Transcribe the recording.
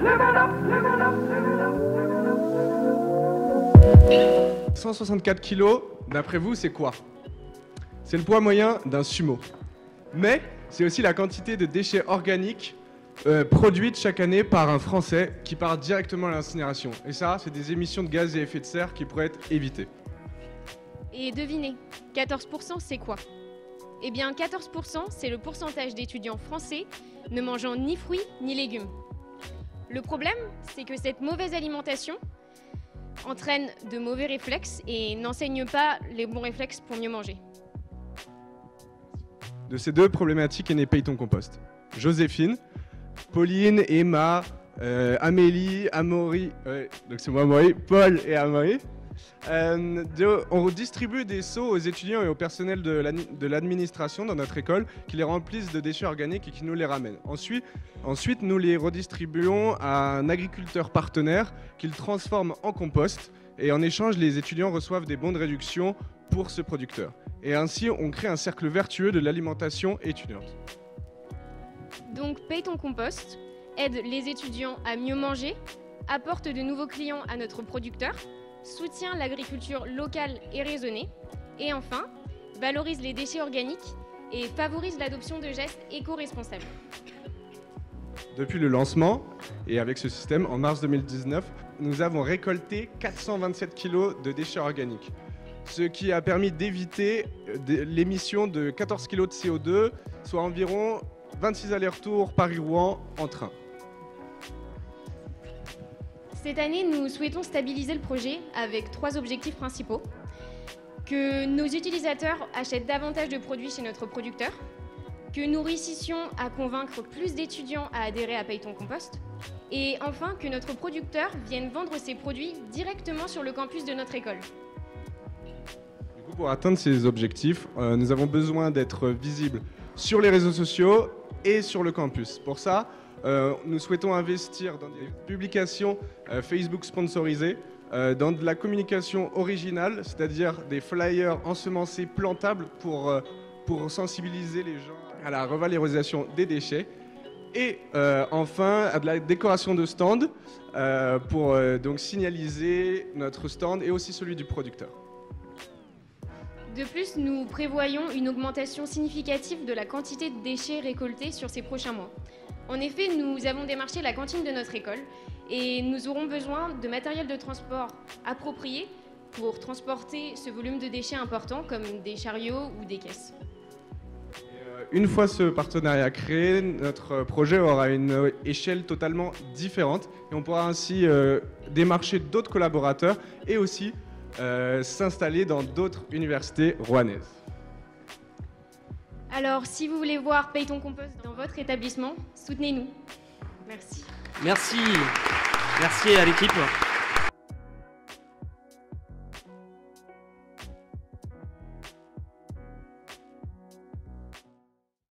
« 164 kilos, d'après vous, c'est quoi? C'est le poids moyen d'un sumo. Mais c'est aussi la quantité de déchets organiques produites chaque année par un Français qui part directement à l'incinération. Et ça, c'est des émissions de gaz à effet de serre qui pourraient être évitées. Et devinez, 14%, c'est quoi? Eh bien, 14%, c'est le pourcentage d'étudiants français ne mangeant ni fruits ni légumes. Le problème, c'est que cette mauvaise alimentation entraîne de mauvais réflexes et n'enseigne pas les bons réflexes pour mieux manger. De ces deux problématiques est né Paye ton compost. Joséphine, Pauline, Emma, Amélie, Amaury, donc c'est moi Amaury, Paul et Amaury. On distribue des seaux aux étudiants et au personnel de l'administration dans notre école qui les remplissent de déchets organiques et qui nous les ramènent. Ensuite, nous les redistribuons à un agriculteur partenaire qui le transforme en compost et en échange, les étudiants reçoivent des bons de réduction pour ce producteur. Et ainsi, on crée un cercle vertueux de l'alimentation étudiante. Donc, Paye ton compost aide les étudiants à mieux manger, apporte de nouveaux clients à notre producteur, soutient l'agriculture locale et raisonnée, et enfin, valorise les déchets organiques et favorise l'adoption de gestes éco-responsables. Depuis le lancement, et avec ce système, en mars 2019, nous avons récolté 427 kg de déchets organiques, ce qui a permis d'éviter l'émission de 14 kg de CO2, soit environ 26 allers-retours Paris-Rouen en train. Cette année, nous souhaitons stabiliser le projet avec 3 objectifs principaux. Que nos utilisateurs achètent davantage de produits chez notre producteur, que nous réussissions à convaincre plus d'étudiants à adhérer à Paye ton compost, et enfin que notre producteur vienne vendre ses produits directement sur le campus de notre école. Du coup, pour atteindre ces objectifs, nous avons besoin d'être visibles sur les réseaux sociaux et sur le campus. Pour ça, nous souhaitons investir dans des publications Facebook sponsorisées, dans de la communication originale, c'est-à-dire des flyers ensemencés plantables pour sensibiliser les gens à la revalorisation des déchets. Et enfin, à de la décoration de stands pour donc signaliser notre stand et aussi celui du producteur. De plus, nous prévoyons une augmentation significative de la quantité de déchets récoltés sur ces prochains mois. En effet, nous avons démarché la cantine de notre école et nous aurons besoin de matériel de transport approprié pour transporter ce volume de déchets important comme des chariots ou des caisses. Une fois ce partenariat créé, notre projet aura une échelle totalement différente et on pourra ainsi démarcher d'autres collaborateurs et aussi s'installer dans d'autres universités rouennaises. Alors, si vous voulez voir Paye ton compost dans votre établissement, soutenez-nous. Merci. Merci à l'équipe.